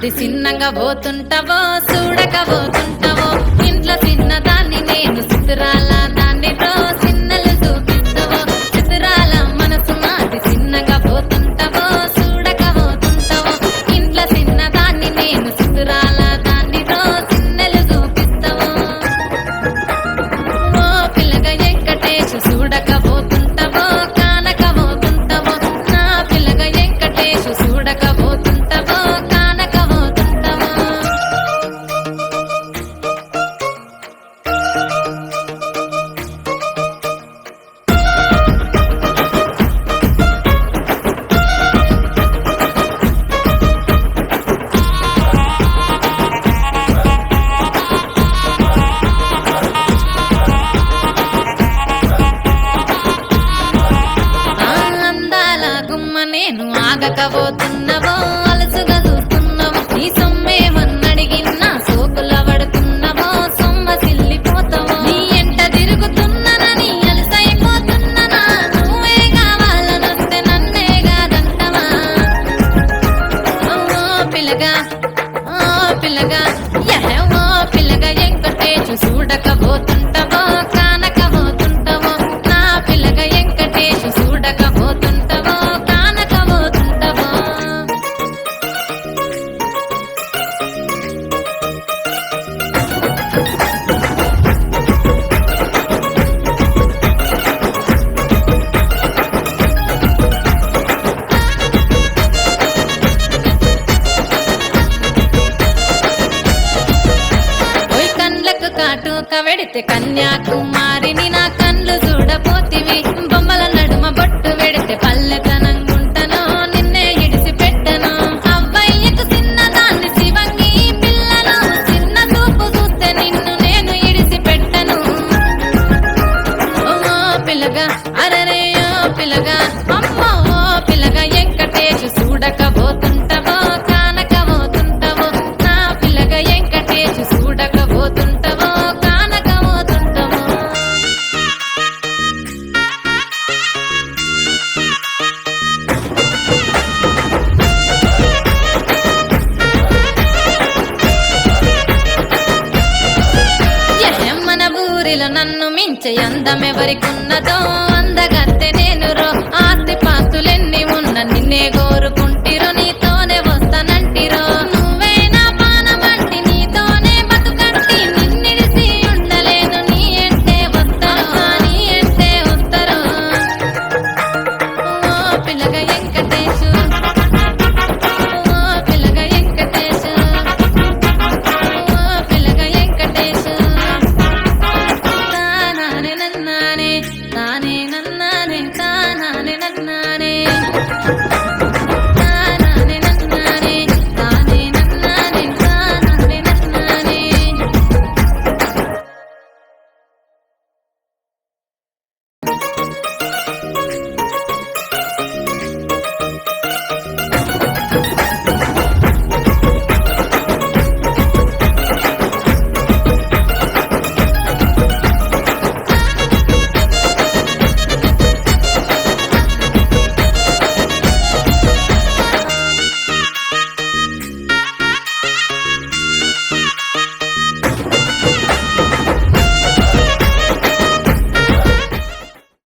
అది చిన్నగా పోతుంటావో చూడక పోతుంటావో ఇంట్లో చిన్నదాన్ని నేను చిత్రాల దాన్ని చిన్నలు చూపిస్తావో చిత్రాల మనసు అది చిన్నగా పోతుంటావో చూడక పోతుంటావో ఇంట్లో చిన్నదాన్ని నేను చిత్రాల దాన్ని చిన్నలు చూపిస్తావో ఓ పిల్లగా వెంకటేశు చూడక పోతుంటావో కానక పోతుంటావో నా పిల్లగా వెంకటేశు చూడక పోతుంటావో కానక పోతుంటావో అందాల గుమ్మ నేను ఆగకపోతున్నావో అలసుగా చూస్తున్నావో నీ సొమ్మేమన్నడిగిన్నా సోకుల పడుతున్నావో సొమ్మ సిల్లిపోతావో నీ ఎంట తిరుగుతున్నానని అలసైపోతున్నానా నువ్వే కావాలనొస్తే నన్నే కాదంటవా ఓ పిల్లగా ఓ పిల్లగా ఓ పిల్లగా వెంకటేశు చూడకపోతుంటావో కానకపోతుంటావో నా పిల్లగా వెంకటేశు చూడకపోతుంటావో కానకపోతుంటావో ఓయ్ కండ్లకు కాటుక వెడితే కన్యాకుమారిని నా కండ్లు చూడపోతివి బొమ్మల నడుమ బొట్టు వెడితే పల్లెతనంగుంటను నిన్నే ఇడిసి పెట్టను అవ్వయ్యకు చిన్నదాన్ని శివంగి పిల్లను చిన్న చూపు చూస్తే నిన్ను నేను ఇడిసి పెట్టను ఓ పిల్లగా అరరే ఓ పిల్లగా అమ్మో ఓ పిల్లగా వెంకటేశు చూడకపోతుంటావో కానకపోతుంటావో నా పిల్లగా వెంకటేశు చూడకపోతుంటావో కానకపోతుంటావో మన ఊరిలో నన్ను మించే అందమెవరికున్నదో